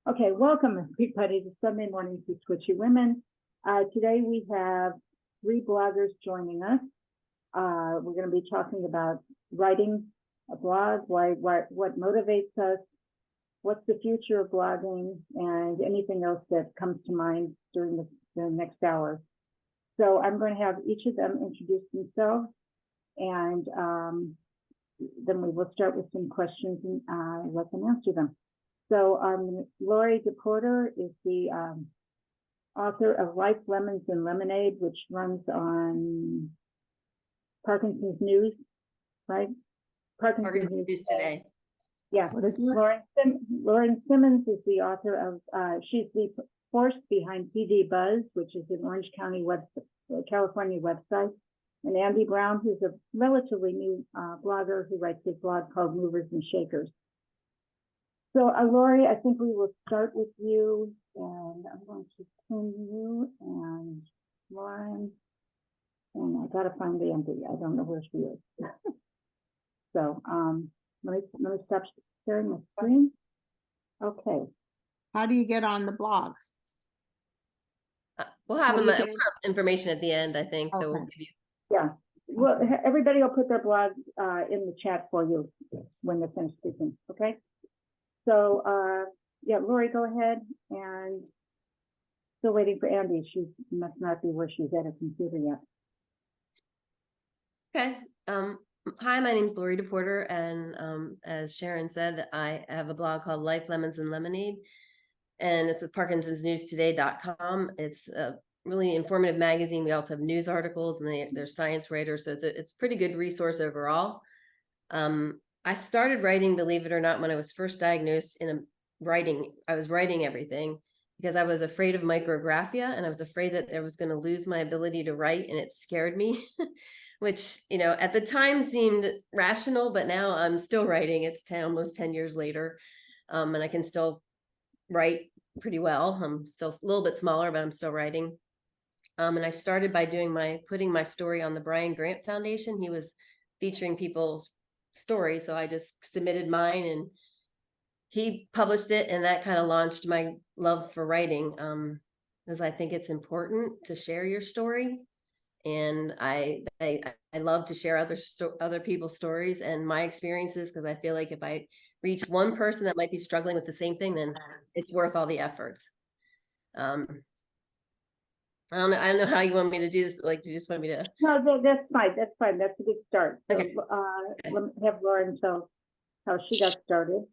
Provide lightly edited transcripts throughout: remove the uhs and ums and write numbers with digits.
Okay, welcome everybody to Sunday Mornings with Twitchy Women. Today we have 3 bloggers joining us. We're going to be talking about writing a blog, what motivates us, what's the future of blogging, and anything else that comes to mind during the next hour. So I'm going to have each of them introduce themselves, and then we will start with some questions and let them answer them. So Lori DePorter is the author of Life, Lemons, and Lemonade, which runs on Parkinson's News, right? Parkinson's News Today. Yeah. What is it? Lauren Simmons is the author of, she's the force behind PD Buzz, which is an Orange County California website. And Andy Brown, who's a relatively new blogger who writes a blog called Movers and Shakers. So, Lori, I think we will start with you, and I'm going to pin you and Lauren, and I got to find Andy. I don't know where she is. So, let me stop sharing my screen. Okay. How do you get on the blogs? We'll have information at the end, I think, that we'll Okay. give you. Yeah. Well, everybody will put their blog in the chat for you when they're finished speaking. Okay. So, yeah, Lori, go ahead, and still waiting for Andy. She must not be where she's at a computer yet. Okay. Hi, my name is Lori DePorter, and as Sharon said, I have a blog called Life, Lemons, and Lemonade, and it's at parkinsonsnewstoday.com. It's a really informative magazine. We also have news articles, and they're science writers, so it's a pretty good resource overall. I started writing, believe it or not, when I was first diagnosed I was writing everything because I was afraid of micrographia, and I was afraid that I was going to lose my ability to write, and it scared me, which, at the time seemed rational, but now I'm still writing. It's almost 10 years later, and I can still write pretty well. I'm still a little bit smaller, but I'm still writing. And I started by putting my story on the Brian Grant Foundation. He was featuring people's story, so I just submitted mine, and he published it, and that kind of launched my love for writing, because I think it's important to share your story, and I love to share other people's stories and my experiences, because I feel like if I reach one person that might be struggling with the same thing, then it's worth all the efforts. I don't know how you want me to do this. Like, do you just want me to? No, that's fine. That's fine. That's a good start. So, Okay. let me have Lauren tell how she got started.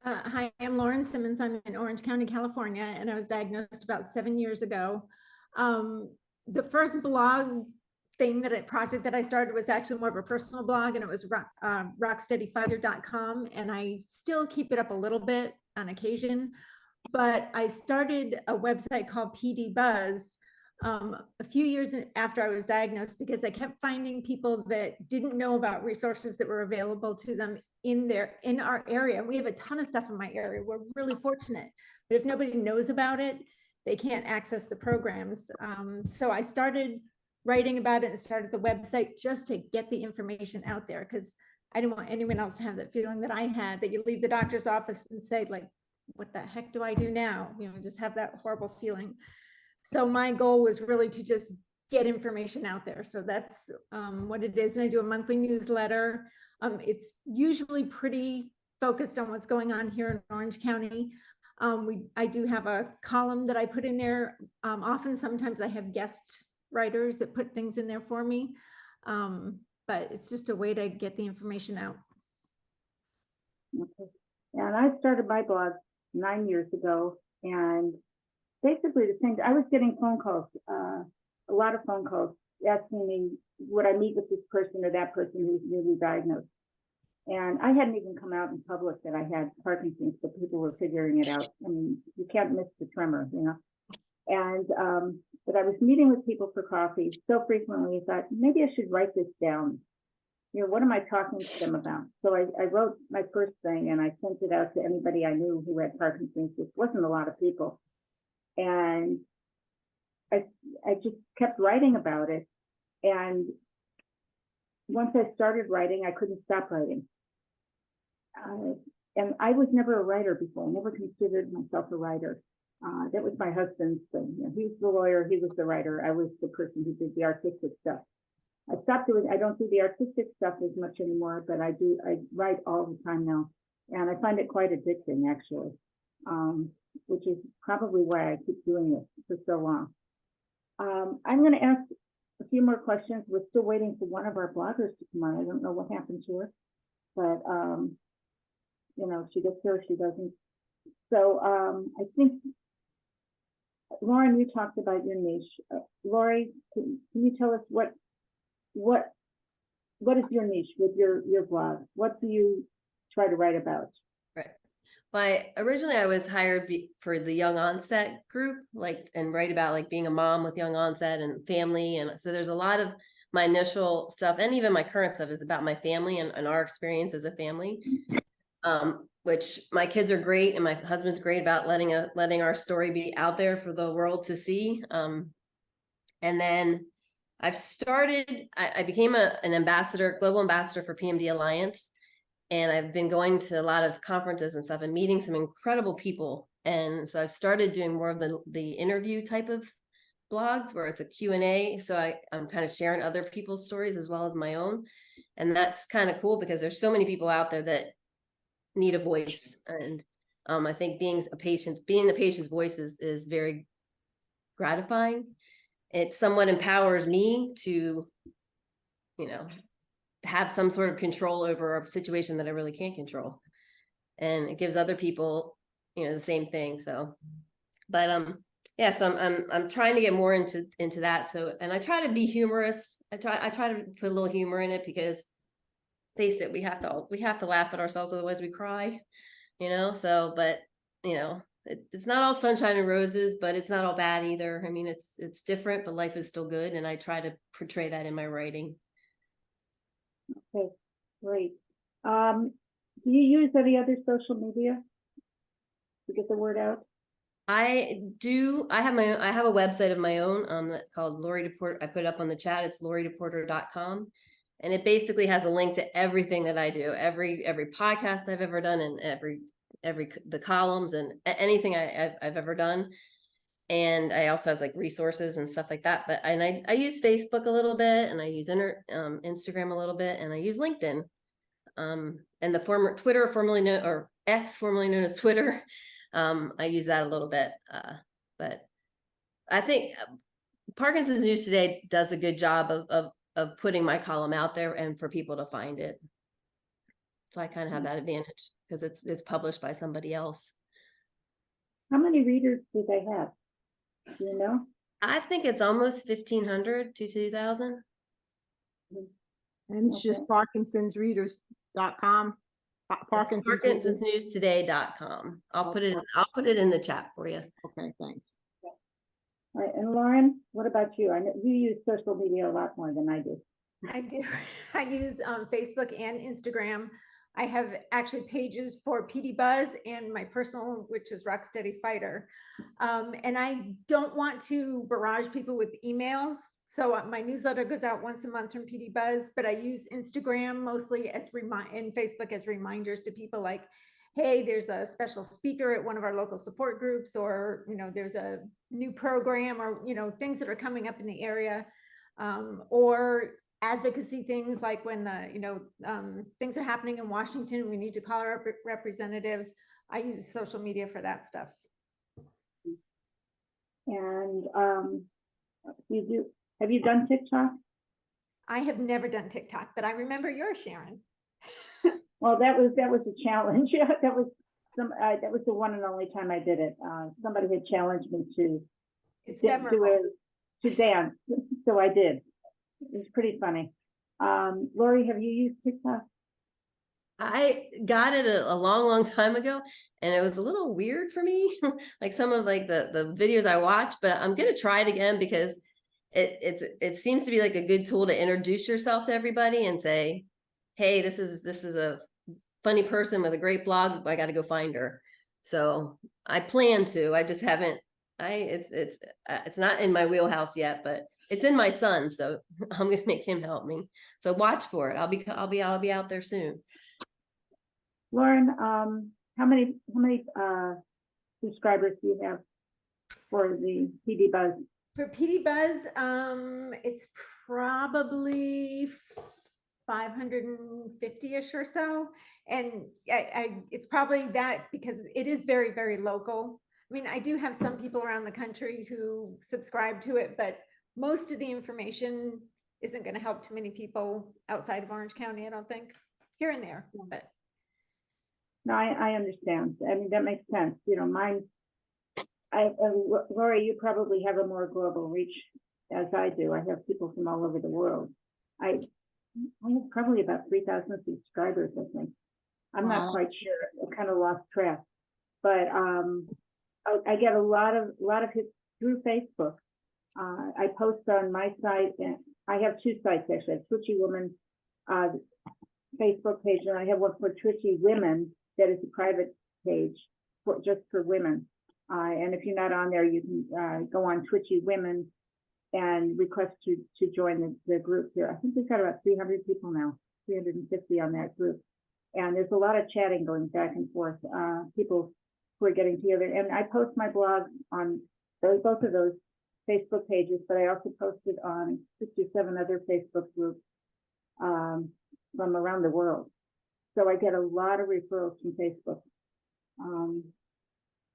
Hi, I'm Lauren Simmons. I'm in Orange County, California, and I was diagnosed about 7 years ago. The first blog project that I started was actually more of a personal blog, and it was rocksteadyfighter.com, and I still keep it up a little bit on occasion. But I started a website called PD Buzz a few years after I was diagnosed, because I kept finding people that didn't know about resources that were available to them in our area. We have a ton of stuff in my area. We're really fortunate, but if nobody knows about it, they can't access the programs. So I started writing about it and started the website just to get the information out there, because I didn't want anyone else to have that feeling that I had, that you leave the doctor's office and say, like, what the heck do I do now? Just have that horrible feeling. So my goal was really to just get information out there. So that's what it is. And I do a monthly newsletter. It's usually pretty focused on what's going on here in Orange County. I do have a column that I put in there. Sometimes I have guest writers that put things in there for me. But it's just a way to get the information out. Okay. And I started my blog 9 years ago, and basically the same. I was getting phone calls, a lot of phone calls asking me, would I meet with this person or that person who was newly diagnosed? And I hadn't even come out in public that I had Parkinson's, but people were figuring it out. I mean, you can't miss the tremor, And but I was meeting with people for coffee so frequently, I thought maybe I should write this down. What am I talking to them about? So I wrote my first thing, and I sent it out to anybody I knew who had Parkinson's, which wasn't a lot of people. And I just kept writing about it. And once I started writing, I couldn't stop writing. and I was never a writer before, never considered myself a writer. That was my husband's thing. You know, he was the lawyer, he was the writer. I was the person who did the artistic stuff. I stopped doing, I don't do the artistic stuff as much anymore, but I write all the time now. And I find it quite addicting, actually, which is probably why I keep doing this for so long. I'm going to ask a few more questions. We're still waiting for one of our bloggers to come on. I don't know what happened to her, but, you know, she gets here, she doesn't. So I think, Lauren, you talked about your niche. Lori, can you tell us what is your niche with your blog? What do you try to write about? Right. Well, originally I was hired for the young onset group, like, and write about like being a mom with young onset and family. And so there's a lot of my initial stuff, and even my current stuff is about my family and our experience as a family. Which my kids are great, and my husband's great about letting our story be out there for the world to see. And then I've started, I became an ambassador, global ambassador for PMD Alliance. And I've been going to a lot of conferences and stuff and meeting some incredible people. And so I've started doing more of the interview type of blogs where it's a Q&A. So I'm kind of sharing other people's stories as well as my own. And that's kind of cool because there's so many people out there that need a voice. And I think being the patient's voice is very gratifying. It somewhat empowers me to, you know, have some sort of control over a situation that I really can't control. And it gives other people, you know, the same thing. So, but yeah, so I'm trying to get more into that. So, and I try to be humorous. I try to put a little humor in it because face it, we have to laugh at ourselves, otherwise we cry, you know. So, but you know, it's not all sunshine and roses, but it's not all bad either. I mean, it's different, but life is still good, and I try to portray that in my writing. Okay, great. Do you use any other social media to get the word out? I do. I have a website of my own called Lori DePorter. I put it up on the chat. It's lorideporter.com. And it basically has a link to everything that I do, every podcast I've ever done, and every the columns and anything I've ever done. And I also have like resources and stuff like that. But I use Facebook a little bit, and I use Instagram a little bit, and I use LinkedIn. And the former Twitter, formerly known, or X, formerly known as Twitter, I use that a little bit. But I think Parkinson's News Today does a good job of putting my column out there and for people to find it. So I kind of have that advantage because it's published by somebody else. How many readers do they have? Do you know? I think it's almost 1,500 to 2,000. And it's just parkinsonsreaders.com. Parkinsonsnewstoday.com. I'll put it in the chat for you. Okay, thanks. All right, and Lauren, what about you? I know you use social media a lot more than I do. I do. I use Facebook and Instagram. I have actually pages for PD Buzz and my personal, which is Rocksteady Fighter. And I don't want to barrage people with emails. So my newsletter goes out once a month from PD Buzz, but I use Instagram mostly and Facebook as reminders to people like, hey, there's a special speaker at one of our local support groups, or, you know, there's a new program, or, you know, things that are coming up in the area, or advocacy things like when the, you know, things are happening in Washington, we need to call our representatives. I use social media for that stuff. And have you done TikTok? I have never done TikTok, but I remember yours, Sharon. Well, that was a challenge. Yeah, that was the one and only time I did it. Somebody had challenged me to dance, so I did. It was pretty funny. Lori, have you used TikTok? I got it a long time ago, and it was a little weird for me, like some of like the videos I watched, but I'm gonna try it again because it seems to be like a good tool to introduce yourself to everybody and say, hey, this is a funny person with a great blog. I got to go find her. So I plan to. I just haven't. It's not in my wheelhouse yet, but it's in my son. So I'm gonna make him help me. So watch for it. I'll be out there soon. Lauren, how many subscribers do you have for the PD Buzz? For PD Buzz, it's probably 550-ish or so. And it's probably that because it is very, very local. I mean, I do have some people around the country who subscribe to it, but most of the information isn't going to help too many people outside of Orange County, I don't think. Here and there, but. No, I understand. I mean, that makes sense. You know, mine, Lori, you probably have a more global reach as I do. I have people from all over the world. I have probably about 3,000 subscribers, I think. I'm not Wow. quite sure. I kind of lost track, but I get a lot of hits through Facebook. I post on my site, and I have two sites actually. I have Twitchy Woman Facebook page, and I have one for Twitchy Women that is a private page for just for women. And if you're not on there, you can go on Twitchy Women and request to join the group here. I think we've got about 300 people now, 350 on that group. And there's a lot of chatting going back and forth, people who are getting together. And I post my blog on both of those Facebook pages, but I also post it on 67 other Facebook groups from around the world. So I get a lot of referrals from Facebook.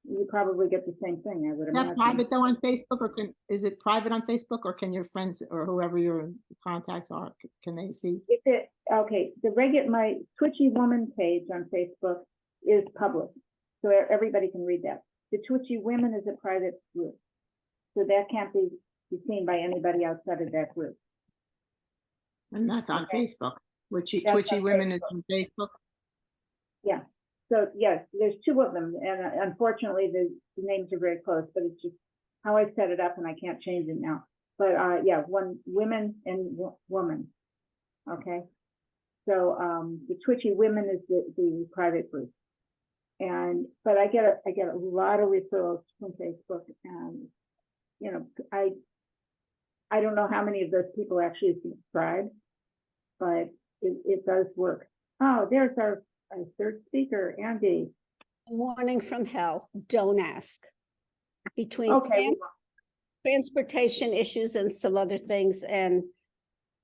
You probably get the same thing, I would Is that imagine. private though on Facebook, or is it private on Facebook, or can your friends or whoever your contacts are, can they see? Okay, my Twitchy Woman page on Facebook is public, so everybody can read that. The Twitchy Women is a private group, so that can't be seen by anybody outside of that group. And that's on Okay. Facebook. That's Twitchy on Women is Facebook. on Facebook. Yeah, so yes, there's two of them, and unfortunately the names are very close, but it's just how I set it up, and I can't change it now. But yeah, one Women and Woman. Okay, so the Twitchy Women is the private group, but I get a lot of referrals from Facebook, and you know, I don't know how many of those people actually subscribe, but it does work. Oh, there's our third speaker, Andy. Warning from hell, don't ask. Between Okay, transportation issues and some other things, and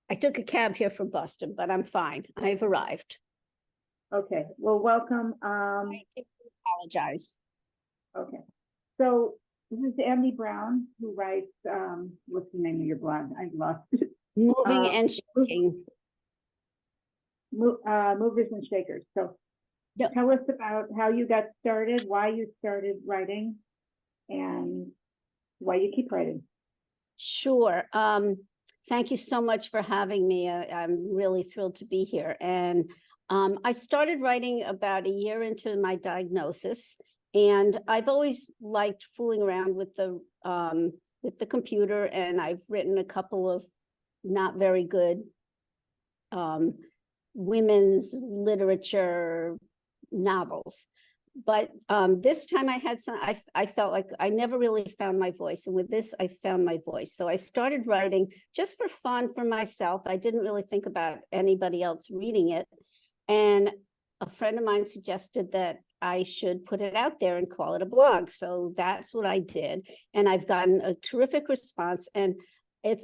I took a cab here from Boston, but I'm fine. I've arrived. okay, well, welcome. I apologize. Okay, so this is Andy Brown, who writes, what's the name of your blog? I lost it. Moving and shaking. Movers and Shakers. So Yep. tell us about how you got started, why you started writing, and why you keep writing. Sure. Thank you so much for having me. I'm really thrilled to be here. And I started writing about a year into my diagnosis, and I've always liked fooling around with the computer, and I've written a couple of not very good women's literature novels. But this time I had I felt like I never really found my voice. And with this, I found my voice. So I started writing just for fun for myself. I didn't really think about anybody else reading it. And a friend of mine suggested that I should put it out there and call it a blog. So that's what I did. And I've gotten a terrific response. And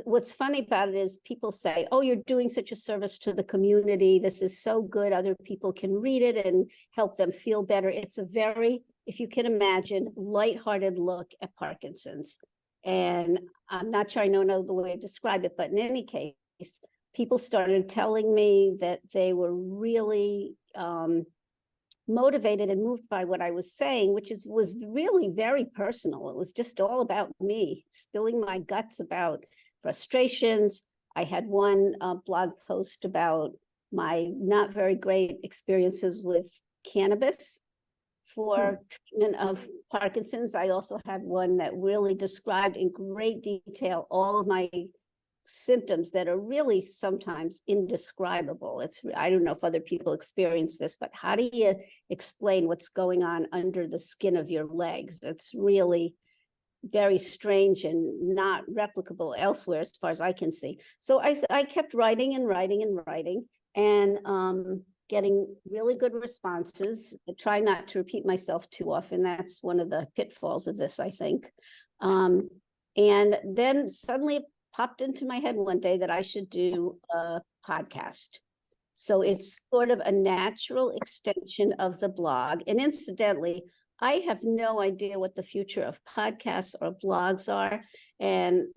what's funny about it is people say, oh, you're doing such a service to the community. This is so good. Other people can read it and help them feel better. It's a very, if you can imagine, lighthearted look at Parkinson's. And I'm not sure I know the way to describe it, but in any case, people started telling me that they were really motivated and moved by what I was saying, which was really very personal. It was just all about me, spilling my guts about frustrations. I had one blog post about my not very great experiences with cannabis for treatment of Parkinson's. I also had one that really described in great detail all of my symptoms that are really sometimes indescribable. I don't know if other people experience this, but how do you explain what's going on under the skin of your legs? It's really very strange and not replicable elsewhere as far as I can see. So I kept writing and writing and writing. And getting really good responses. I try not to repeat myself too often. That's one of the pitfalls of this, I think. And then suddenly it popped into my head one day that I should do a podcast. So it's sort of a natural extension of the blog. And incidentally, I have no idea what the future of podcasts or blogs are. And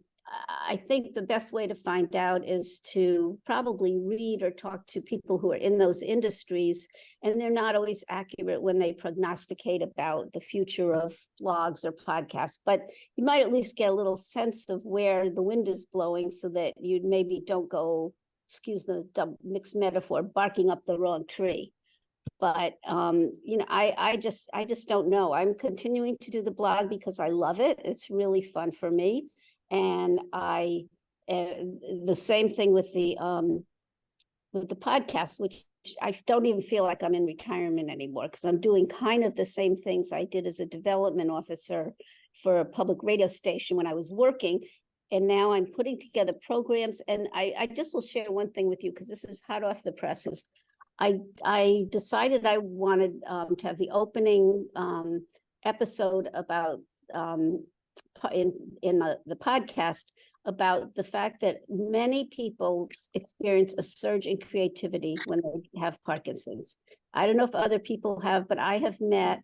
I think the best way to find out is to probably read or talk to people who are in those industries. And they're not always accurate when they prognosticate about the future of blogs or podcasts, but you might at least get a little sense of where the wind is blowing so that you maybe don't go, excuse the mixed metaphor, barking up the wrong tree. But you know, I just don't know. I'm continuing to do the blog because I love it. It's really fun for me. And the same thing with the podcast, which I don't even feel like I'm in retirement anymore, because I'm doing kind of the same things I did as a development officer for a public radio station when I was working. And now I'm putting together programs. And I just will share one thing with you, because this is hot off the presses. I decided I wanted to have the opening episode about in the podcast about the fact that many people experience a surge in creativity when they have Parkinson's. I don't know if other people have, but I have met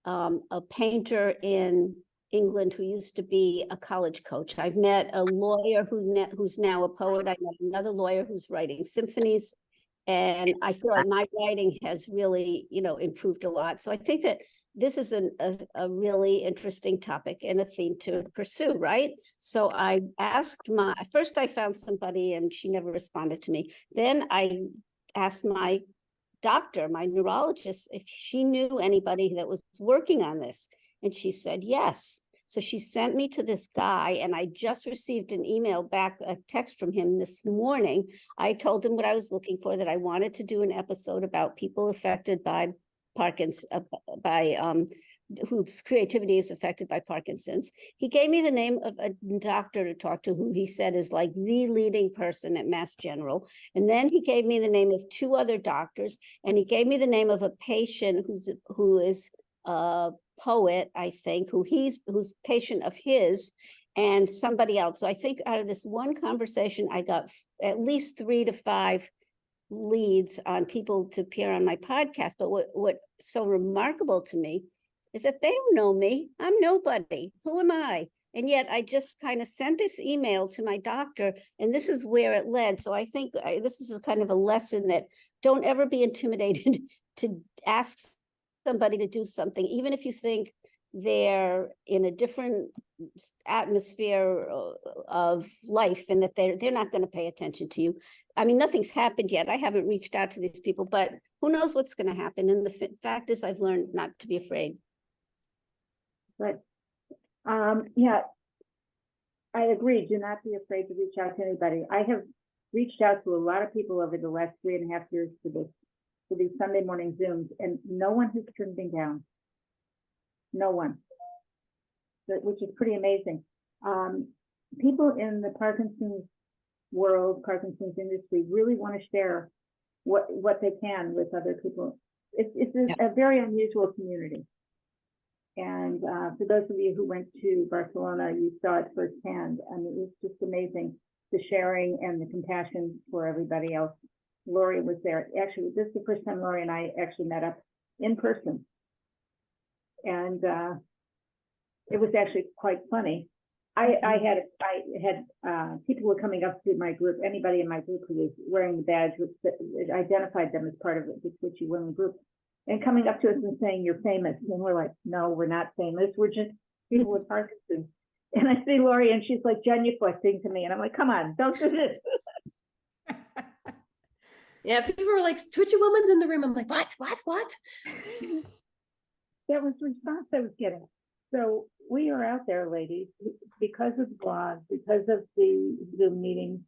a painter in England who used to be a college coach. I've met a lawyer who's now a poet. I met another lawyer who's writing symphonies. And I feel like my writing has really, you know, improved a lot. So I think that this is a really interesting topic and a theme to pursue, right? So I asked first I found somebody and she never responded to me. Then I asked my doctor, my neurologist, if she knew anybody that was working on this. And she said, yes. So she sent me to this guy, and I just received an email back, a text from him this morning. I told him what I was looking for, that I wanted to do an episode about people affected by Parkinson's, whose creativity is affected by Parkinson's. He gave me the name of a doctor to talk to, who he said is like the leading person at Mass General. And then he gave me the name of 2 other doctors, and he gave me the name of a patient who is poet, I think, who's patient of his, and somebody else. So I think out of this one conversation, I got at least 3 to 5 leads on people to appear on my podcast. But what's so remarkable to me is that they don't know me. I'm nobody. Who am I? And yet I just kind of sent this email to my doctor, and this is where it led. So I think this is a kind of a lesson that don't ever be intimidated to ask somebody to do something, even if you think they're in a different atmosphere of life and that they're not going to pay attention to you. I mean, nothing's happened yet. I haven't reached out to these people, but who knows what's going to happen. And the fact is, I've learned not to be afraid. But yeah, I agree. Do not be afraid to reach out to anybody. I have reached out to a lot of people over the last 3.5 years for these Sunday morning Zooms, and no one has turned me down. No one, which is pretty amazing. People in the Parkinson's world, Parkinson's industry, really want to share what they can with other people. It's a very unusual community. And for those of you who went to Barcelona, you saw it firsthand. I mean, it's just amazing, the sharing and the compassion for everybody else. Lori was there. Actually, this is the first time Lori and I actually met up in person. And it was actually quite funny. I had people were coming up to my group, anybody in my group who was wearing the badge, which identified them as part of the Twitchy Women group, and coming up to us and saying, "You're famous." And we're like, "No, we're not famous. We're just people with Parkinson's." And I see Lori, and she's like genuflecting to me, and I'm like, "Come on, don't do this." Yeah, people were like, Twitchy Woman's in the room. I'm like, what? That was the response I was getting. So we are out there, ladies, because of the blog, because of the Zoom meetings.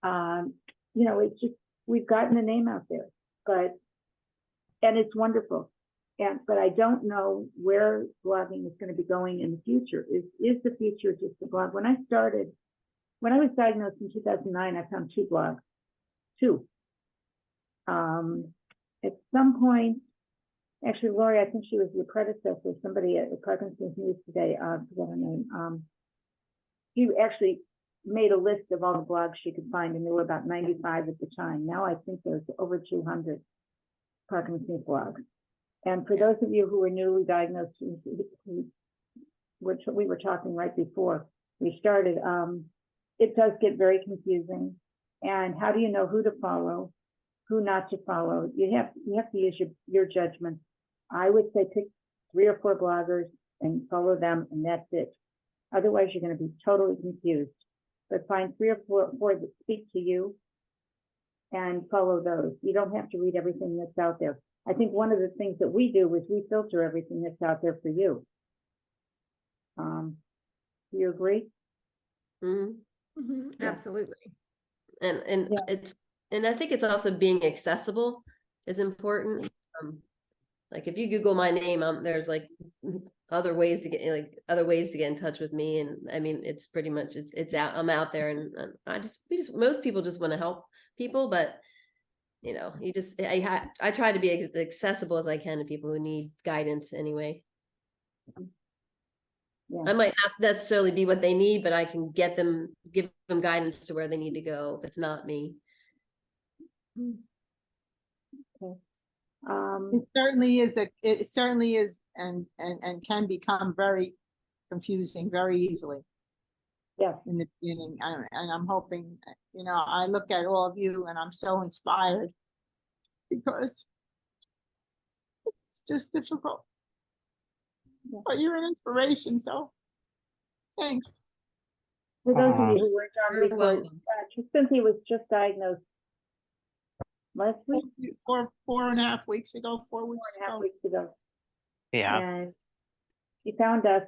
You know, it's just, we've gotten the name out there, and it's wonderful. But I don't know where blogging is going to be going in the future. Is the future just the blog? When I was diagnosed in 2009, I found 2 blogs, 2. at some point, actually, Lori, I think she was your predecessor, somebody at Parkinson's News Today, I forget her name. She actually made a list of all the blogs she could find, and there were about 95 at the time. Now I think there's over 200 Parkinson's blogs. And for those of you who are newly diagnosed, which we were talking right before we started, it does get very confusing. And how do you know who to follow, who not to follow? You have to use your judgment. I would say pick 3 or 4 bloggers and follow them, and that's it. Otherwise, you're going to be totally confused. But find 3 or 4 that speak to you and follow those. You don't have to read everything that's out there. I think one of the things that we do is we filter everything that's out there for you. Do you agree? Mhm. Yeah. Absolutely. And Yeah. I think it's also being accessible is important. Like if you Google my name, there's like other ways to get in touch with me. And I mean, it's pretty much, it's out, I'm out there, and most people just want to help people, but you know, I try to be as accessible as I can to people who need guidance anyway. Yeah. I might not necessarily be what they need, but I can give them guidance to where they need to go if it's not me. It certainly is and can become very confusing very easily Yeah. in the beginning. And I'm hoping, I look at all of you and I'm so inspired because it's just difficult. Yeah. But you're an inspiration, so thanks. For those of you who weren't on You're before, welcome. Cynthia was just diagnosed last week, 4.5 weeks ago, 4 weeks 4.5 ago. weeks ago. Yeah. And she found us,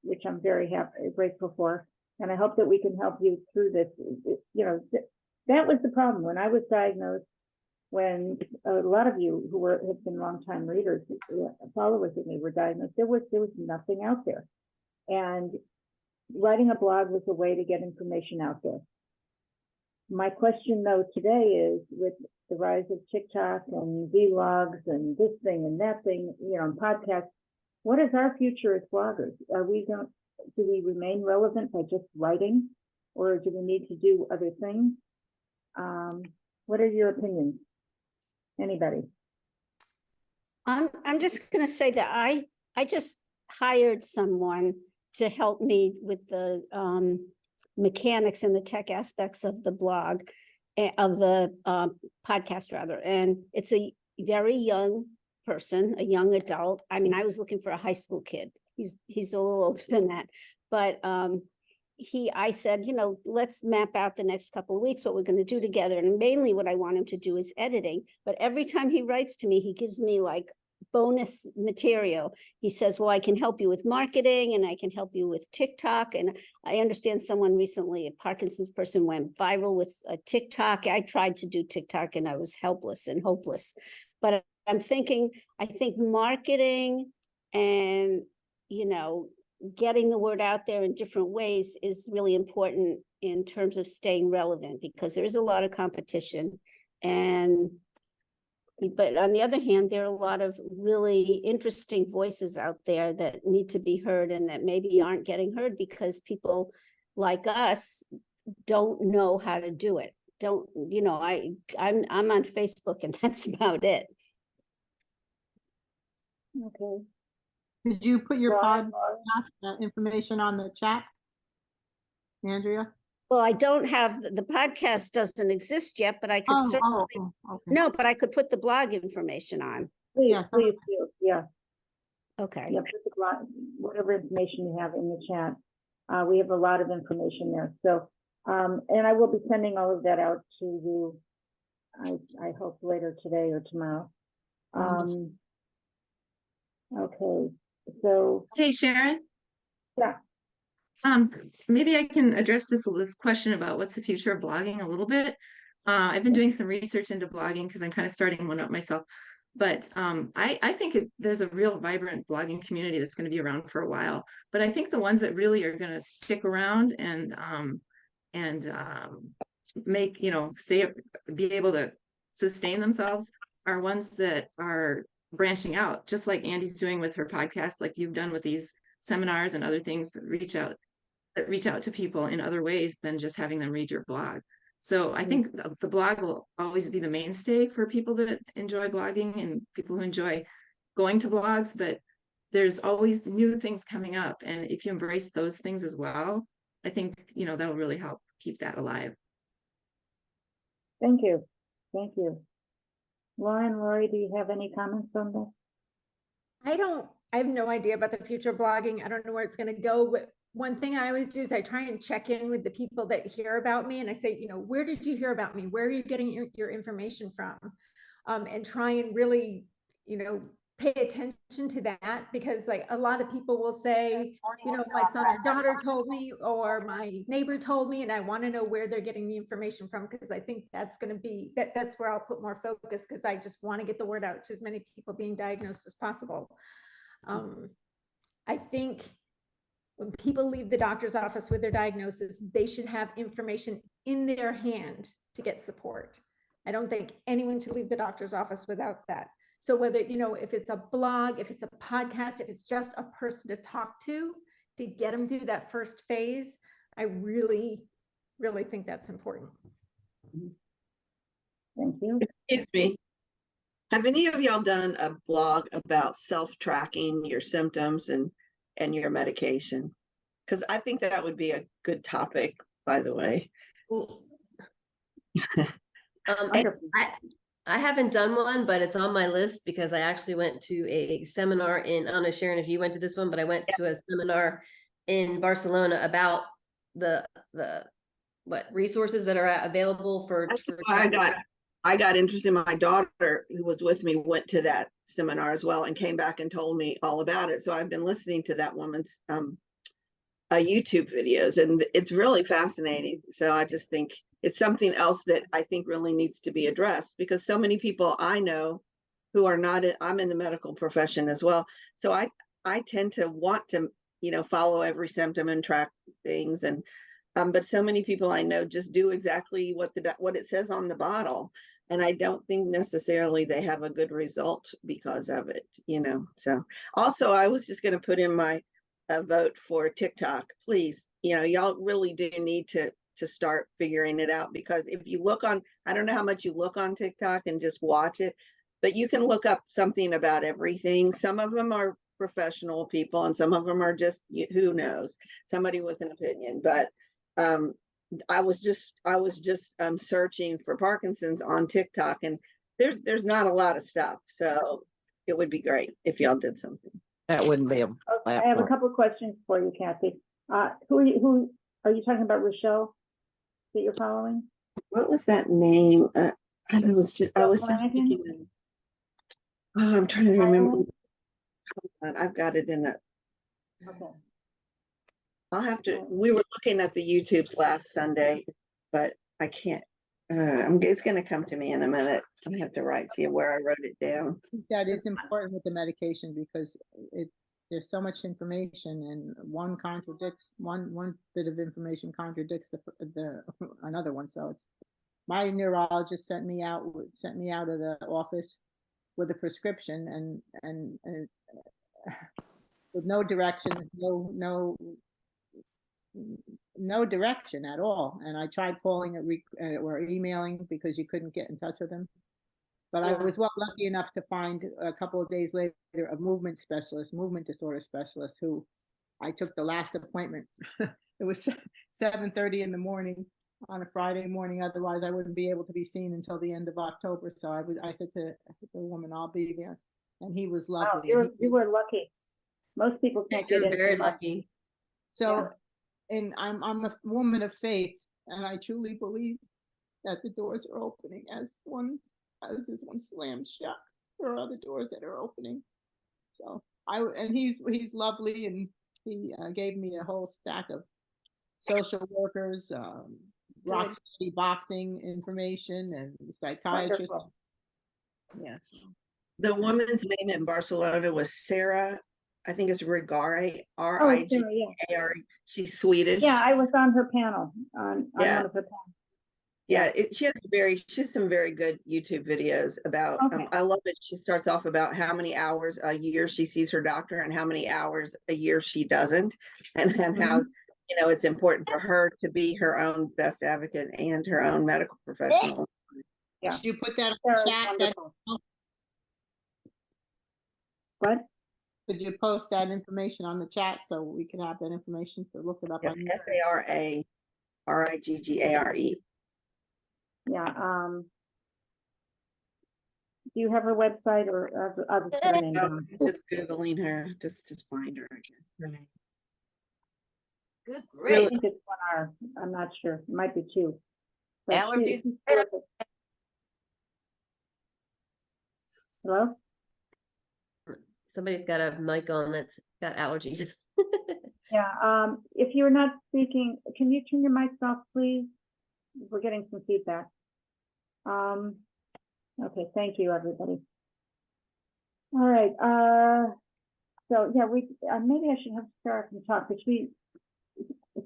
which I'm very happy, grateful for. And I hope that we can help you through this. That was the problem when I was diagnosed. When a lot of you who have been longtime readers, followers of me, were diagnosed, there was nothing out there. And writing a blog was a way to get information out there. My question, though, today is, with the rise of TikTok and vlogs and this thing and that thing, and podcasts, what is our future as bloggers? Do we remain relevant by just writing, or do we need to do other things? What are your opinions? Anybody? I'm just gonna say that I just hired someone to help me with the mechanics and the tech aspects of the blog, of the podcast rather. And it's a very young person, a young adult. I mean, I was looking for a high school kid. He's a little older than that, but I said, let's map out the next couple of weeks what we're going to do together. And mainly what I want him to do is editing. But every time he writes to me, he gives me like bonus material. He says, well, I can help you with marketing and I can help you with TikTok. And I understand someone recently, a Parkinson's person, went viral with a TikTok. I tried to do TikTok and I was helpless and hopeless. But I think marketing and, getting the word out there in different ways is really important in terms of staying relevant, because there is a lot of competition. But on the other hand, there are a lot of really interesting voices out there that need to be heard and that maybe aren't getting heard because people like us don't know how to do it. I'm on Facebook and that's about it. Okay. Did you put your Ron, podcast information on the chat, Andrea? Well, I don't have, the podcast doesn't exist yet, but I could certainly, Okay. no, but I could put the blog information on. Please, Yes, please do. Yeah. Okay. Yeah, put the blog, whatever information you have in the chat. We have a lot of information there. So, and I will be sending all of that out to you, I hope later today or tomorrow. Okay, so, Hey, Sharon. yeah, Maybe I can address this question about what's the future of blogging a little bit. I've been doing some research into blogging because I'm kind of starting one up myself. But I think there's a real vibrant blogging community that's going to be around for a while. But I think the ones that really are going to stick around and make, be able to sustain themselves are ones that are branching out, just like Andy's doing with her podcast, like you've done with these seminars and other things that reach out to people in other ways than just having them read your blog. So I think the blog will always be the mainstay for people that enjoy blogging and people who enjoy going to blogs, but there's always new things coming up. And if you embrace those things as well, I think, that'll really help keep that alive. Thank you. Thank you. Lauren, Lori, do you have any comments on this? I have no idea about the future of blogging. I don't know where it's going to go. But one thing I always do is I try and check in with the people that hear about me. And I say, where did you hear about me? Where are you getting your information from? And try and really, pay attention to that, because like a lot of people will say, my son or daughter told me, or my neighbor told me, and I want to know where they're getting the information from, because I think that's going to be, that's where I'll put more focus, because I just want to get the word out to as many people being diagnosed as possible. I think when people leave the doctor's office with their diagnosis, they should have information in their hand to get support. I don't think anyone should leave the doctor's office without that. So whether, if it's a blog, if it's a podcast, if it's just a person to talk to get them through that first phase, I really, really think that's important. Thank you. Excuse me. Have any of y'all done a blog about self-tracking your symptoms and your medication? Because I think that would be a good topic, by the way. I haven't done one, but it's on my list because I actually went to a seminar I don't know, Sharon, if you went to this one, but I went to a seminar in Barcelona about the resources that are available for. I got interested. My daughter, who was with me, went to that seminar as well and came back and told me all about it. So I've been listening to that woman's YouTube videos, and it's really fascinating. So I just think it's something else that I think really needs to be addressed, because so many people I know who are not, I'm in the medical profession as well. So I tend to want to, follow every symptom and track things. And, but so many people I know just do exactly what it says on the bottle. And I don't think necessarily they have a good result because of it, So also I was just going to put in my vote for TikTok, please. Y'all really do need to start figuring it out, because if you look on, I don't know how much you look on TikTok and just watch it, but you can look up something about everything. Some of them are professional people and some of them are just, who knows, somebody with an opinion. But I was just searching for Parkinson's on TikTok, and there's not a lot of stuff. So it would be great if y'all did something. That wouldn't be a I have a couple of questions for you, Kathy. Who are you talking about? Rochelle that you're following? What was that name? I was just thinking. Oh, I'm trying to remember. I've got it in it. Okay. I'll have to. We were looking at the YouTubes last Sunday, but I can't. It's going to come to me in a minute. I have to see where I wrote it down. I think that is important with the medication, because there's so much information, and one bit of information contradicts the another one. So it's, my neurologist sent me out of the office with a prescription and with no directions, no direction at all. And I tried calling or emailing because you couldn't get in touch with them. But I was lucky enough to find a couple of days later a movement disorder specialist, who I took the last appointment. It was 7:30 in the morning on a Friday morning. Otherwise, I wouldn't be able to be seen until the end of October. So I said to the woman, "I'll be there," and he was lovely. Oh, you were lucky. Most people can't get You're in. very lucky. So, and I'm a woman of faith, and I truly believe that the doors are opening as this one slams shut. There are other doors that are opening. So he's lovely, and he gave me a whole stack of social workers, rock steady boxing information, and psychiatrists. Wonderful. Yes. The woman's name in Barcelona was Sarah. I think it's Rigare, Sarah, yeah. R-I-G-A-R-E. She's Swedish. Yeah, I was on her panel on one of her panels. Yeah, she has some very good YouTube videos about, Okay. I love it. She starts off about how many hours a year she sees her doctor and how many hours a year she doesn't. And how, it's important for her to be her own best advocate and her own medical professional. Yeah. Should you put that on Sarah's the chat? That, wonderful. What? could you post that information on the chat so we can have that information to look it up Yes, on? SARARIGGARE. Yeah, do you have her website or, I'll just put her name No, down. just Googling her, just find her again. Good, I great. think it's 1 R. I'm not sure. It might be 2. But Allergies. she's terrific. Hello? Somebody's got a mic on that's got allergies. Yeah, if you're not speaking, can you turn your mics off, please? We're getting some feedback. Okay, thank you, everybody. All right, so yeah, maybe I should have Sarah can talk, but she's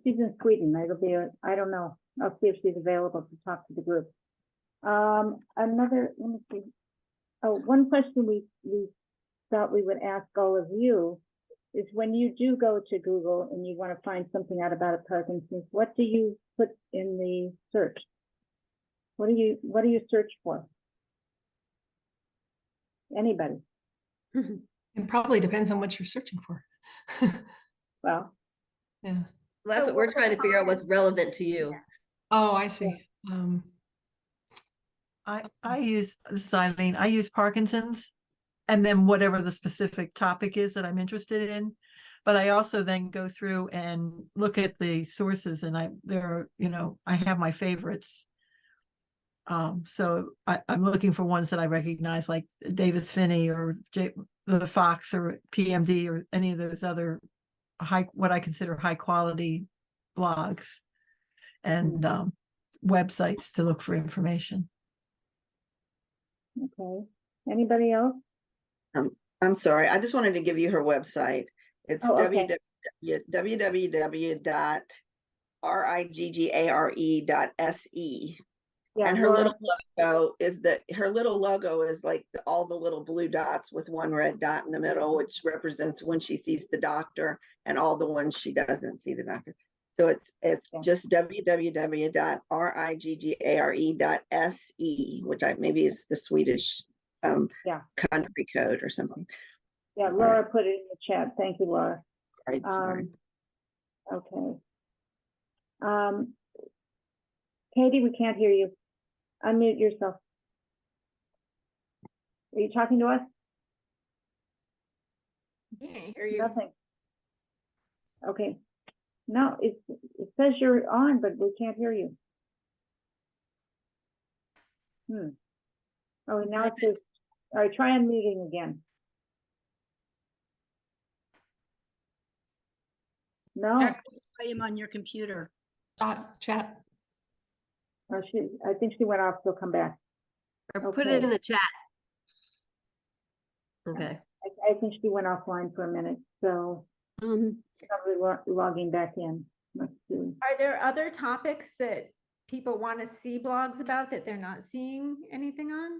in Sweden. It'll be, I don't know. I'll see if she's available to talk to the group. Let me see. Oh, one question we thought we would ask all of you is when you do go to Google and you want to find something out about Parkinson's, what do you put in the search? What do you search for? Anybody? It probably depends on what you're searching for. Well, Yeah. Well, that's what we're trying to figure out what's relevant to you. Oh, I see. I use, this is Eileen, I use Parkinson's and then whatever the specific topic is that I'm interested in. But I also then go through and look at the sources and I have my favorites. So I'm looking for ones that I recognize like Davis Finney or the Fox or PMD or any of those other what I consider high quality blogs and websites to look for information. okay. Anybody else? I'm sorry, I just wanted to give you her website. It's Oh, okay. www.riggare.se. Yeah, And her Laura, little logo is like all the little blue dots with one red dot in the middle, which represents when she sees the doctor and all the ones she doesn't see the doctor. So it's just www.riggare.se, which maybe is the Swedish country code or something. yeah, Laura put it in the chat. Thank you, Laura. Sorry. Okay. Katie, we can't hear you. Unmute yourself. Are you talking to us? Can't hear you. Nothing. Okay. No, it says you're on, but we can't hear you. Oh, now it says, all right, try unmuting again. No, Volume on your computer. Chat. oh, I think she went off, she'll come back. Or put it Okay. in the chat. Okay. I think she went offline for a minute, so probably logging back in. Let's see. Are there other topics that people want to see blogs about that they're not seeing anything on?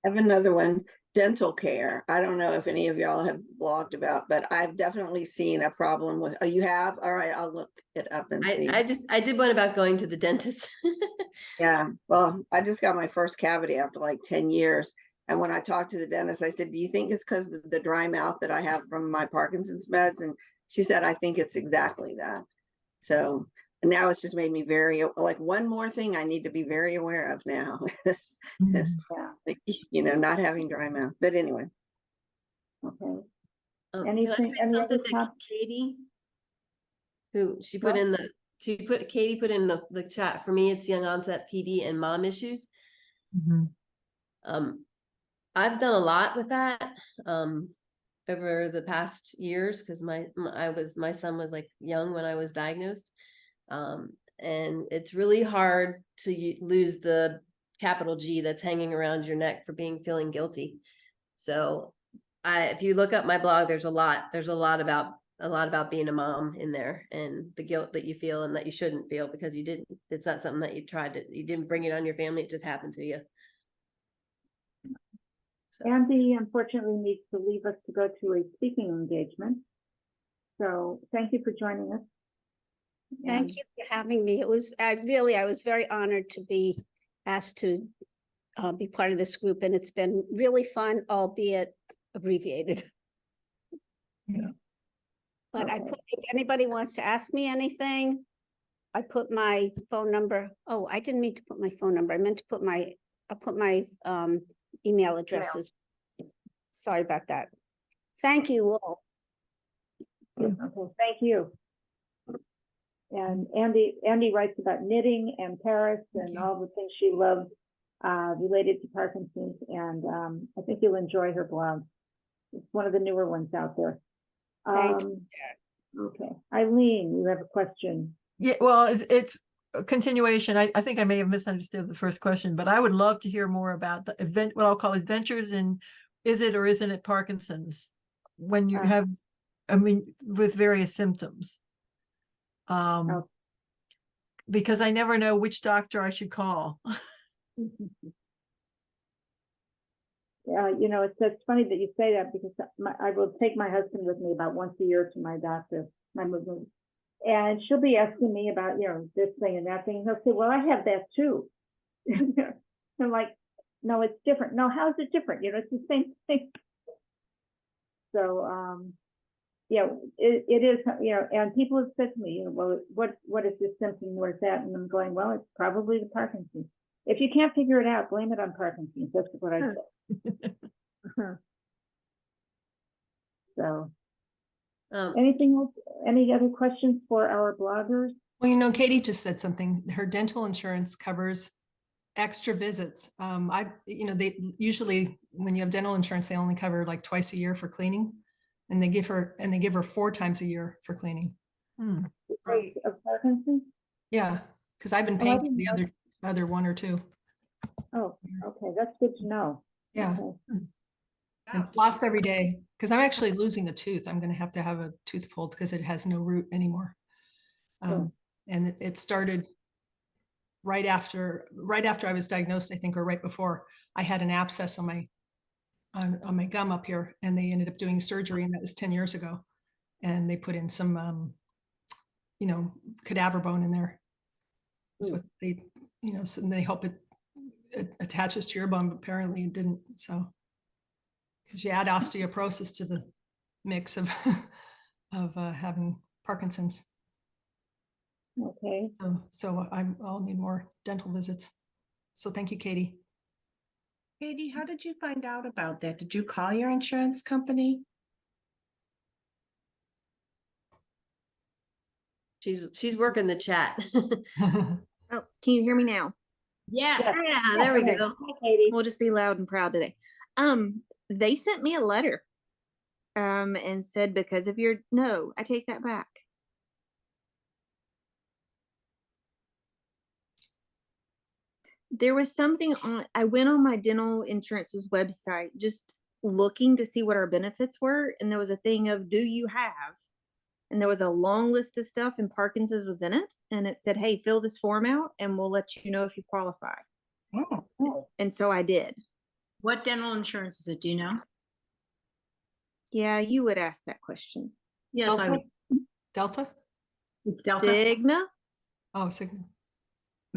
I have another one, dental care. I don't know if any of y'all have blogged about, but I've definitely seen a problem with, oh, you have? All right, I'll look it up and see. I did one about going to the dentist. Yeah, well, I just got my first cavity after like 10 years. And when I talked to the dentist, I said, do you think it's because of the dry mouth that I have from my Parkinson's meds? And she said, I think it's exactly that. So and now it's just made me very, like, one more thing I need to be very aware of now is, not having dry mouth. But anyway. Okay. Can I Anything, say any something other to top? Katie? Katie put in the chat. For me, it's young onset PD and mom issues. I've done a lot with that over the past years because my son was like young when I was diagnosed. And it's really hard to lose the capital G that's hanging around your neck for feeling guilty. So if you look up my blog, there's a lot about a lot about being a mom in there and the guilt that you feel and that you shouldn't feel because you didn't. It's not something that you didn't bring it on your family. It just happened to you. So, Andy unfortunately needs to leave us to go to a speaking engagement. So thank you for joining us. Thank And you for having me. I was very honored to be asked to be part of this group, and it's been really fun, albeit abbreviated. Yeah. But Okay. if anybody wants to ask me anything, I put my phone number. Oh, I didn't mean to put my phone number. I meant to put I'll put my email addresses. Sorry about that. Thank you all. Okay, thank you. And Andy writes about knitting and Paris and all the things she loves related to Parkinson's, and I think you'll enjoy her blog. It's one of the newer ones out there. Thank you. Okay, Eileen, you have a question. Yeah, well, it's a continuation. I think I may have misunderstood the first question, but I would love to hear more about the event, what I'll call adventures in is it or isn't it Parkinson's when you have, I mean, with various symptoms. Because I never know which doctor I should call. You know, it's funny that you say that because I will take my husband with me about once a year to my doctor, my movement, and she'll be asking me about, you know, this thing and that thing. And he'll say, well, I have that too. I'm like, no, it's different. No, how's it different? You know, it's the same thing. So, yeah, it is, you know, and people have said to me, you know, well, what is this symptom? What is that? And I'm going, well, it's probably the Parkinson's. If you can't figure it out, blame it on Parkinson's. That's what I say. So, anything else? Any other questions for our bloggers? Well, you know, Katie just said something. Her dental insurance covers extra visits. They usually, when you have dental insurance, they only cover like twice a year for cleaning, and they give her 4 times a year for cleaning. Because of Parkinson's? Yeah, because I've been Oh, I paying didn't for the know. other 1 or 2. Oh, okay, that's good to know. Yeah. Okay. And floss every day, because I'm actually losing a tooth. I'm going to have a tooth pulled because it has no root anymore. And it started right after I was diagnosed, I think, or right before. I had an abscess on my gum up here, and they ended up doing surgery, and that was 10 years ago. And they put in some, cadaver bone in there. That's what they, so they hope it attaches to your bone, but apparently it didn't. So, because you add osteoporosis to the mix of having Parkinson's. Okay. So I'll need more dental visits. So thank you, Katie. Katie, how did you find out about that? Did you call your insurance company? she's working the chat. Oh, can you hear me now? Yes. Yeah, there we Okay. go. Hi, Katie. We'll just be loud and proud today. They sent me a letter and said because of your no, I take that back. There was something on, I went on my dental insurance's website just looking to see what our benefits were, and there was a thing of do you have, and there was a long list of stuff, and Parkinson's was in it, and it said, hey, fill this form out and we'll let you know if you qualify. Oh. And so I did. What dental insurance is it? Do you know? Yeah, you would ask that question. Yes, I would. Delta? It's Delta. Cigna. Oh, Cigna.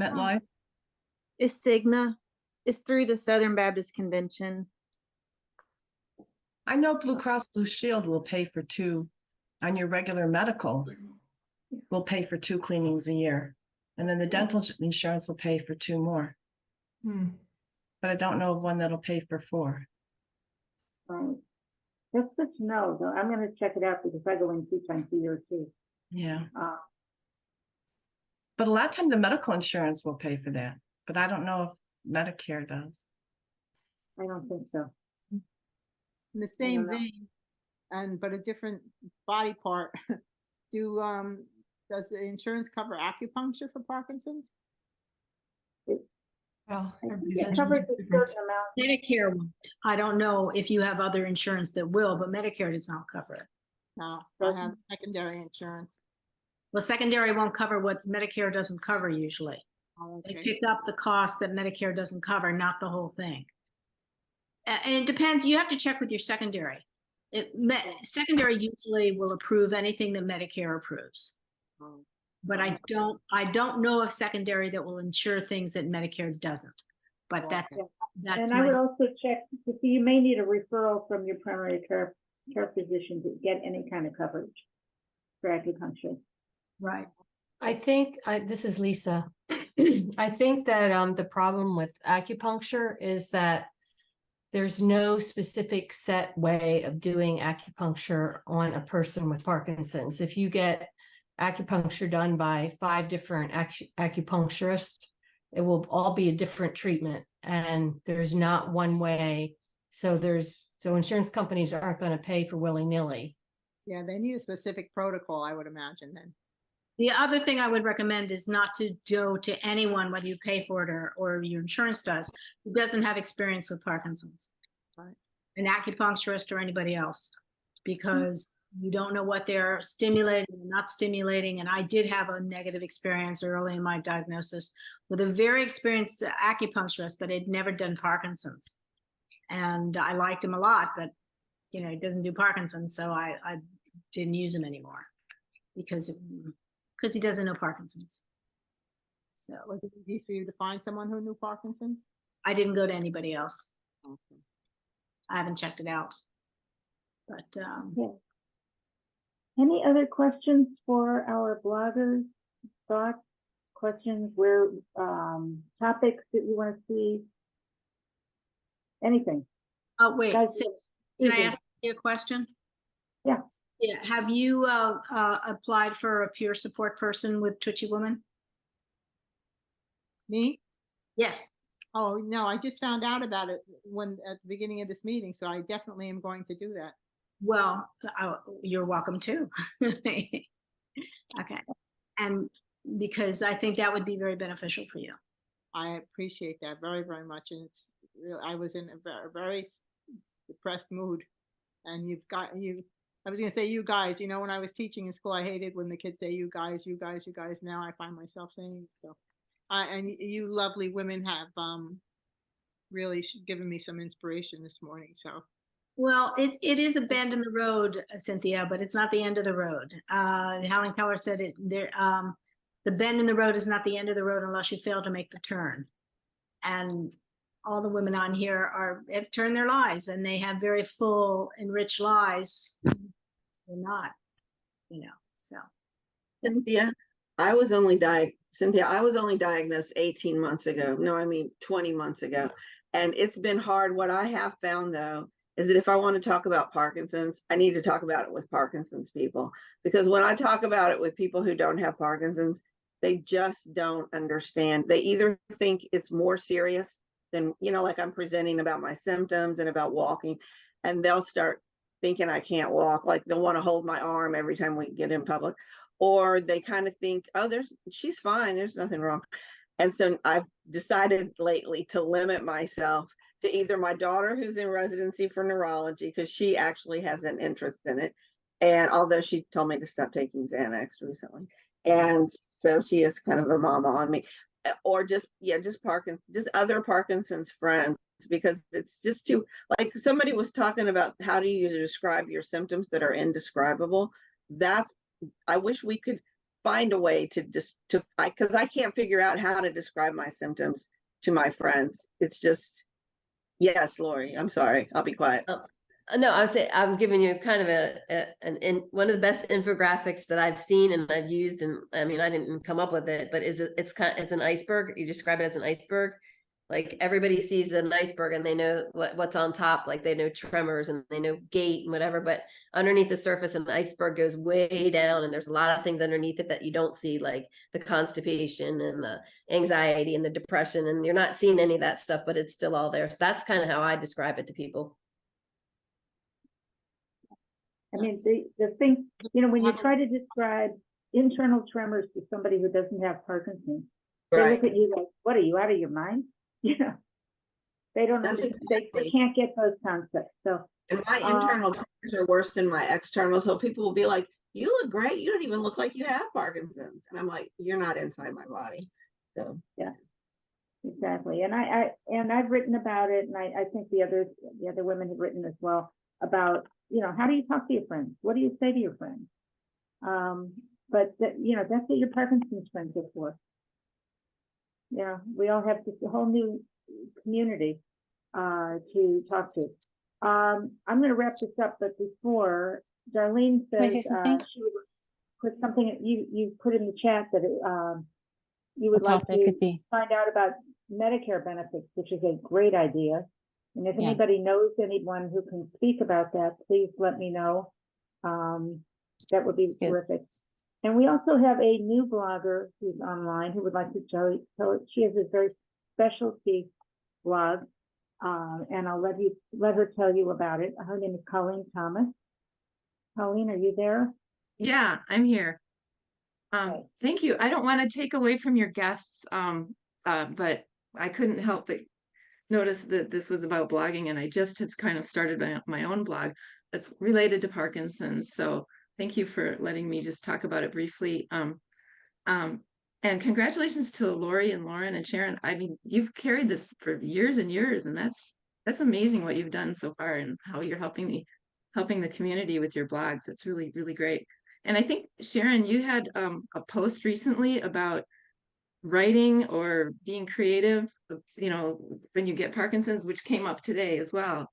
MetLife? It's Cigna. It's through the Southern Baptist Convention. I know Blue Cross Blue Shield will pay for 2 on your regular medical. Will pay for 2 cleanings a year. And then the dental insurance will pay for 2 more. But I don't know of one that'll pay for 4. Right. That's good to know, though. I'm going to check it out because I go in 2 times a year too. Yeah. But a lot of times the medical insurance will pay for that. But I don't know if Medicare does. I don't think so. In the same vein, but a different body part. Does the insurance cover acupuncture for Parkinson's? Well, It covers a certain amount. Medicare won't. I don't know if you have other insurance that will, but Medicare does not cover it. No, I have secondary insurance. Well, secondary won't cover what Medicare doesn't cover usually. Oh, They okay. pick up the cost that Medicare doesn't cover, not the whole thing. And it depends, you have to check with your secondary. Secondary usually will approve anything that Medicare approves. Oh, But I don't know of secondary that will insure things that Medicare doesn't. But that's And I would also check to see, you may need a referral from your primary care physician to get any kind of coverage for acupuncture. right. I think, this is Lisa. I think that the problem with acupuncture is that there's no specific set way of doing acupuncture on a person with Parkinson's. If you get acupuncture done by 5 different acupuncturists, it will all be a different treatment, and there's not one way. So insurance companies aren't going to pay for willy-nilly. Yeah, they need a specific protocol, I would imagine then. The other thing I would recommend is not to go to anyone, whether you pay for it or your insurance does, who doesn't have experience with Parkinson's. Right. An acupuncturist or anybody else, because you don't know what they're stimulating or not stimulating. And I did have a negative experience early in my diagnosis with a very experienced acupuncturist, but had never done Parkinson's. And I liked him a lot, but he doesn't do Parkinson's, so I didn't use him anymore because he doesn't know Parkinson's. So Was it easy for you to find someone who knew Parkinson's? I didn't go to anybody else. Okay. I haven't checked it out. But Any other questions for our bloggers? Thoughts, questions, where topics that you want to see? Anything? oh wait, Guys, can I easy. ask you a question? Yeah. Yeah. Have you applied for a peer support person with Twitchy Woman? Me? Yes. Oh, no, I just found out about it at the beginning of this meeting, so I definitely am going to do that. Well, you're welcome too. Okay. And because I think that would be very beneficial for you. I appreciate that very, very much. And it's real, I was in a very depressed mood. And I was going to say you guys, when I was teaching in school, I hated when the kids say you guys, you guys, you guys. Now I find myself saying it. So, and you lovely women have really given me some inspiration this morning. So. Well, it is a bend in the road, Cynthia, but it's not the end of the road. Helen Keller said it there. The bend in the road is not the end of the road unless you fail to make the turn. And all the women on here have turned their lives, and they have very full, enriched lives. They're not, so. Cynthia, I was only diagnosed 18 months ago. No, I mean 20 months ago. And it's been hard. What I have found though, is that if I want to talk about Parkinson's, I need to talk about it with Parkinson's people. Because when I talk about it with people who don't have Parkinson's, they just don't understand. They either think it's more serious than, like I'm presenting about my symptoms and about walking, and they'll start thinking I can't walk, like they'll want to hold my arm every time we get in public. Or they kind of think, oh, she's fine, there's nothing wrong. And so I've decided lately to limit myself to either my daughter, who's in residency for neurology, because she actually has an interest in it. And although she told me to stop taking Xanax recently. And so she is kind of a mama on me. Or just other Parkinson's friends, because it's just too, like somebody was talking about how do you describe your symptoms that are indescribable. I wish we could find a way because I can't figure out how to describe my symptoms to my friends. It's just, yes, Lori, I'm sorry. I'll be quiet. No, I would say I'm giving you kind of one of the best infographics that I've seen and I've used. And I mean, I didn't come up with it, but it's an iceberg. You describe it as an iceberg. Like everybody sees an iceberg and they know what's on top. Like they know tremors and they know gait and whatever, but underneath the surface, an iceberg goes way down. And there's a lot of things underneath it that you don't see, like the constipation and the anxiety and the depression. And you're not seeing any of that stuff, but it's still all there. So that's kind of how I describe it to people. I mean, the thing, when you try to describe internal tremors to somebody who doesn't have Parkinson's, they look at you like, what are you, out of your mind? They don't understand, they can't get those concepts. So and my internal tremors are worse than my external. So people will be like, you look great. You don't even look like you have Parkinson's. And I'm like, you're not inside my body. So yeah, exactly. And I've written about it, and I think the other women have written as well about, how do you talk to your friends? What do you say to your friends? But that, that's what your Parkinson's friends are for. Yeah, we all have this whole new community to talk to. I'm going to wrap this up, but before, Darlene Can I say says something? she would put something you put in the chat that you would What like topic to could be? find out about Medicare benefits, which is a great idea. And if Yeah. anybody knows anyone who can speak about that, please let me know. That would be Good. terrific. And we also have a new blogger who's online who would like to tell she has a very specialty blog, and I'll let her tell you about it. Her name is Colleen Thomas. Colleen, are you there? Yeah, I'm here. Okay. Thank you. I don't want to take away from your guests, but I couldn't help but notice that this was about blogging, and I just had kind of started my own blog that's related to Parkinson's. So thank you for letting me just talk about it briefly. And congratulations to Lori and Lauren and Sharon. I mean, you've carried this for years and years, and that's amazing what you've done so far and how you're helping the community with your blogs. It's really, really great. And I think, Sharon, you had a post recently about writing or being creative, when you get Parkinson's, which came up today as well.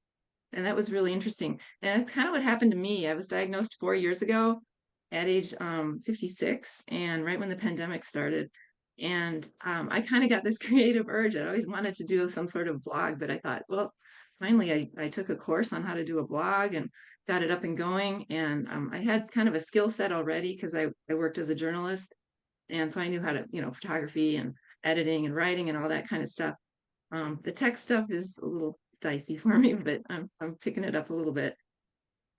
And that was really interesting. And that's kind of what happened to me. I was diagnosed 4 years ago at age 56, and right when the pandemic started. And I kind of got this creative urge. I always wanted to do some sort of blog, but I thought, well, finally I took a course on how to do a blog and got it up and going. And I had kind of a skill set already because I worked as a journalist. And so I knew how to, photography and editing and writing and all that kind of stuff. The tech stuff is a little dicey for me, but I'm picking it up a little bit.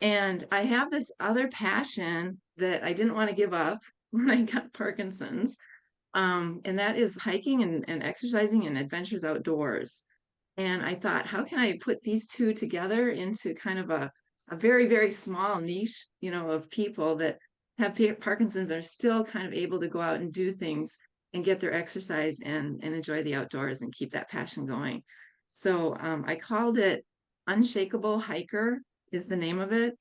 And I have this other passion that I didn't want to give up when I got Parkinson's. And that is hiking and exercising and adventures outdoors. And I thought, how can I put these two together into kind of a very, very small niche, of people that have Parkinson's are still kind of able to go out and do things and get their exercise and enjoy the outdoors and keep that passion going. So I called it Unshakable Hiker is the name of it.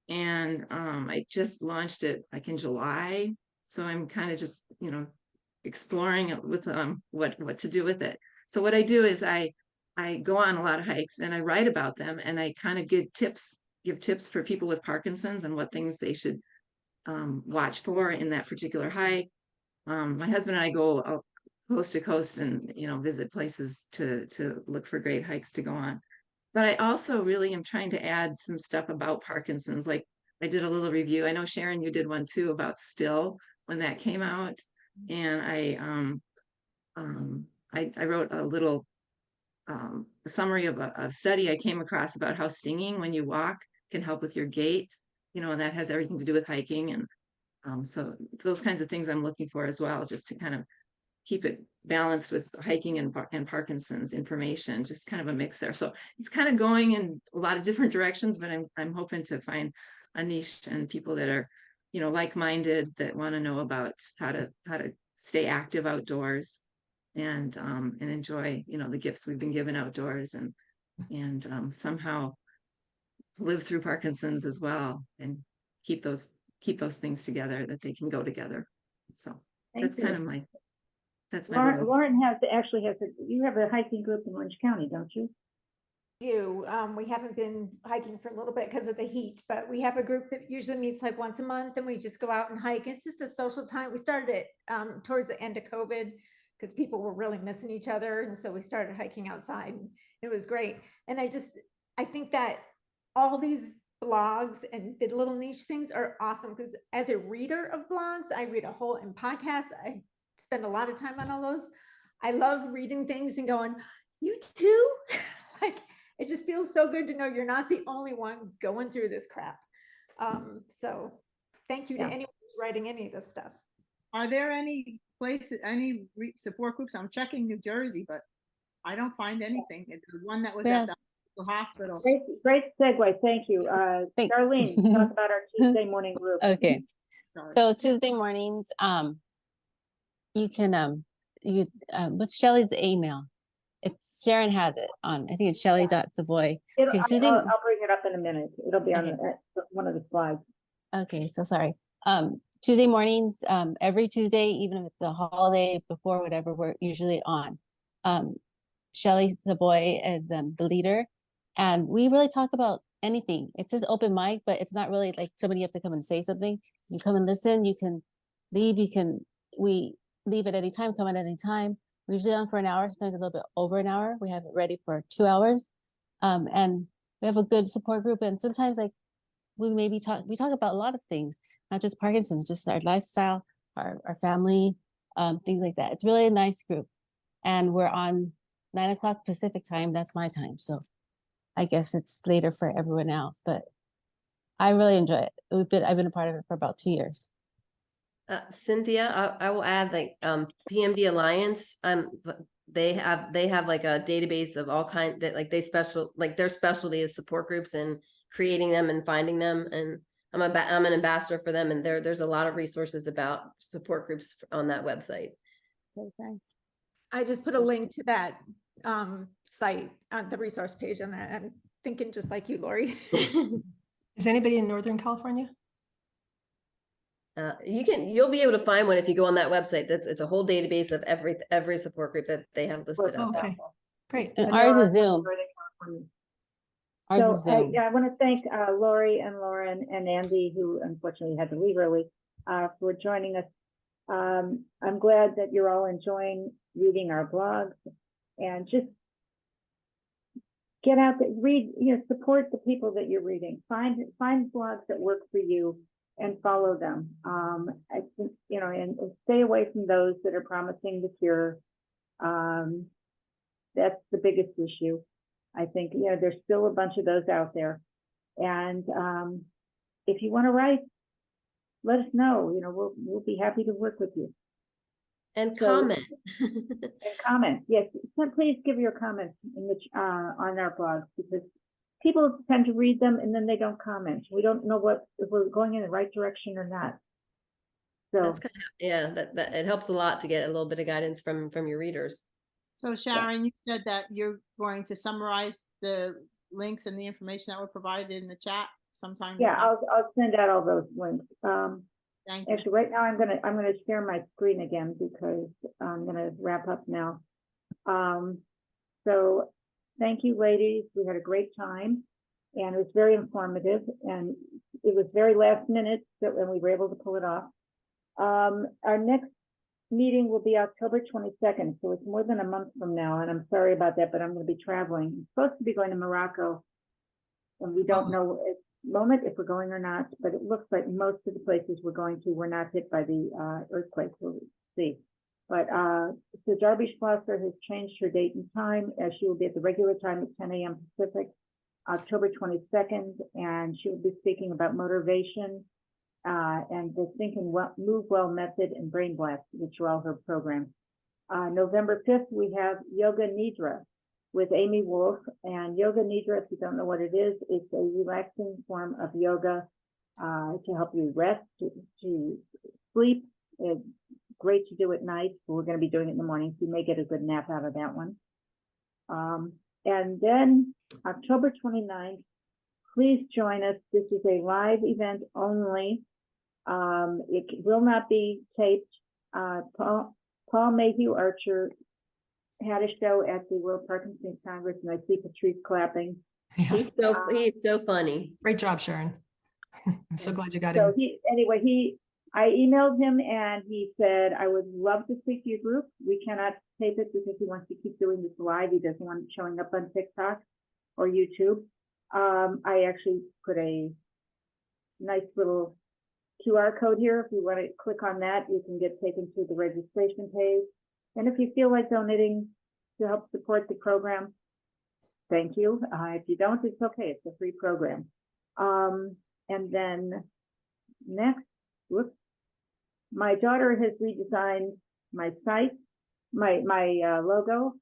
And I just launched it like in July. So I'm kind of just, exploring it with what to do with it. So what I do is I go on a lot of hikes and I write about them, and I kind of give tips for people with Parkinson's and what things they should watch for in that particular hike. My husband and I go coast to coast and visit places to look for great hikes to go on. But I also really am trying to add some stuff about Parkinson's. Like I did a little review. I know Sharon, you did one too about Still when that came out, and I wrote a little summary of a study I came across about how singing when you walk can help with your gait. And that has everything to do with hiking, and so those kinds of things I'm looking for as well, just to kind of keep it balanced with hiking and Parkinson's information, just kind of a mix there. So it's kind of going in a lot of different directions, but I'm hoping to find a niche and people that are, like-minded, that want to know about how to stay active outdoors and enjoy, the gifts we've been given outdoors and somehow live through Parkinson's as well and keep those things together, that they can go together. So that's kind of my Lauren you have a hiking group in Orange County, don't you? We haven't been hiking for a little bit because of the heat, but we have a group that usually meets like once a month, and we just go out and hike. It's just a social time. We started it towards the end of COVID because people were really missing each other, and so we started hiking outside, and it was great. And I think that all these blogs and the little niche things are awesome because as a reader of blogs, I read and podcasts. I spend a lot of time on all those. I love reading things and going, you too? Like, it just feels so good to know you're not the only one going through this crap. So thank you to anyone who's writing any of this stuff. Are there any places, support groups? I'm checking New Jersey, but I don't find anything. It's the one that was at the the hospital. Great segue, thank you. Thanks. Darlene, talk about our Tuesday morning group. Okay, Sorry. so Tuesday mornings, you can, what's Shelley's email? It's Sharon has it on, I think it's Shelley.Savoy. Okay, Tuesday. I'll bring it up in a minute. It'll be on Okay. one of the slides. Okay, so sorry. Tuesday mornings, every Tuesday, even if it's a holiday before whatever, we're usually on. Shelley Savoy is the leader, and we really talk about anything. It says open mic, but it's not really like somebody you have to come and say something. You come and listen, you can leave, we leave at any time, come at any time. We're usually on for an hour, sometimes a little bit over an hour. We have it ready for 2 hours. And we have a good support group, and sometimes like we talk about a lot of things, not just Parkinson's, just our lifestyle, our family, things like that. It's really a nice group. And we're on 9 o'clock Pacific time. That's my time. So I guess it's later for everyone else, but I really enjoy it. I've been a part of it for about 2 years. Cynthia, I will add like PMD Alliance. They have like a database of all kinds that like their specialty is support groups and creating them and finding them. And I'm an ambassador for them, and there's a lot of resources about support groups on that website. Okay, thanks. I just put a link to that site on the resource page on that. I'm thinking just like you, Lori. Is anybody in Northern California? You'll be able to find one if you go on that website. It's a whole database of every support group that they have listed Oh, up. okay, great. And ours is Zoom. Ours is Zoom. Yeah, I want to thank Lori and Lauren and Andy, who unfortunately had to leave early, for joining us. I'm glad that you're all enjoying reading our blogs, and just get out there, read, support the people that you're reading. Find blogs that work for you and follow them. I think, and stay away from those that are promising the cure. That's the biggest issue. I think, there's still a bunch of those out there. And if you want to write, let us know. We'll be happy to work with you. And comment. And comment. Yes, so please give your comments on our blogs, because people tend to read them and then they don't comment. We don't know if we're going in the right direction or not. So That's that it helps a lot to get a little bit of guidance from your readers. So Sharon, you said that you're going to summarize the links and the information that were provided in the chat sometime. Yeah, I'll send out all those links. Thank you. Actually, right now I'm gonna share my screen again because I'm gonna wrap up now. So thank you, ladies. We had a great time, and it was very informative, and it was very last minute, and we were able to pull it off. Our next meeting will be October 22nd, so it's more than a month from now, and I'm sorry about that, but I'm going to be traveling. I'm supposed to be going to Morocco, and we don't know at the moment if we're going or not, but it looks like most of the places we're going to were not hit by the earthquake. We'll see. But so Darby Schlosser has changed her date and time, as she will be at the regular time at 10 a.m. Pacific, October 22nd, and she will be speaking about motivation and the Move Well method and Brain Blast, which are all her programs. November 5th, we have Yoga Nidra with Amy Wolf. And Yoga Nidra, if you don't know what it is, it's a relaxing form of yoga to help you rest, to sleep. It's great to do at night. We're going to be doing it in the morning, so you may get a good nap out of that one. And then October 29th, please join us. This is a live event only. It will not be taped. Paul Mayhew Archer had a show at the World Parkinson's Congress, and I see Patrice clapping. Yeah. He's so funny. Great job, Sharon. I'm so glad you got So him. I emailed him and he said, I would love to speak to your group. We cannot tape it because he wants to keep doing this live. He doesn't want it showing up on TikTok or YouTube. I actually put a nice little QR code here. If you want to click on that, you can get taken to the registration page. And if you feel like donating to help support the program, thank you. If you don't, it's okay. It's a free program. And then next, whoops, my daughter has redesigned my site, my logo,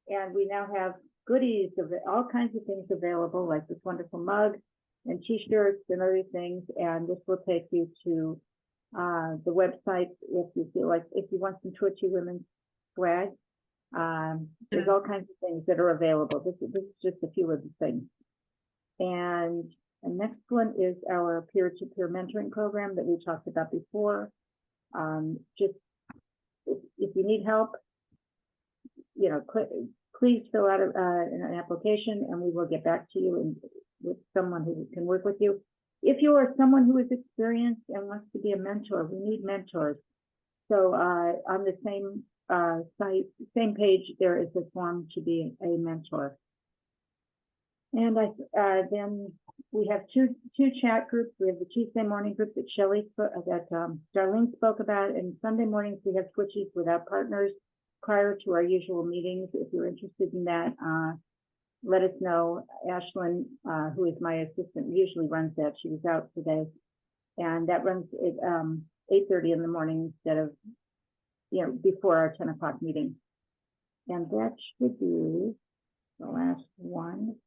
and we now have goodies of all kinds of things available, like this wonderful mug and t-shirts and other things. And this will take you to the website if you feel like, if you want some Twitchy Women's swag. There's all kinds of things that are available. This is just a few of the things. And the next one is our peer-to-peer mentoring program that we talked about before. Just if you need help, you know, please fill out an application and we will get back to you and with someone who can work with you. If you are someone who is experienced and wants to be a mentor, we need mentors. So on the same site, same page, there is a form to be a mentor. And then we have two chat groups. We have the Tuesday morning group that Darlene spoke about, and Sunday mornings we have Twitchies Without Partners prior to our usual meetings. If you're interested in that, let us know. Ashlyn, who is my assistant, usually runs that. She was out today, and that runs at 8:30 in the morning instead of, you know, before our 10 o'clock meeting. And that should be the last one.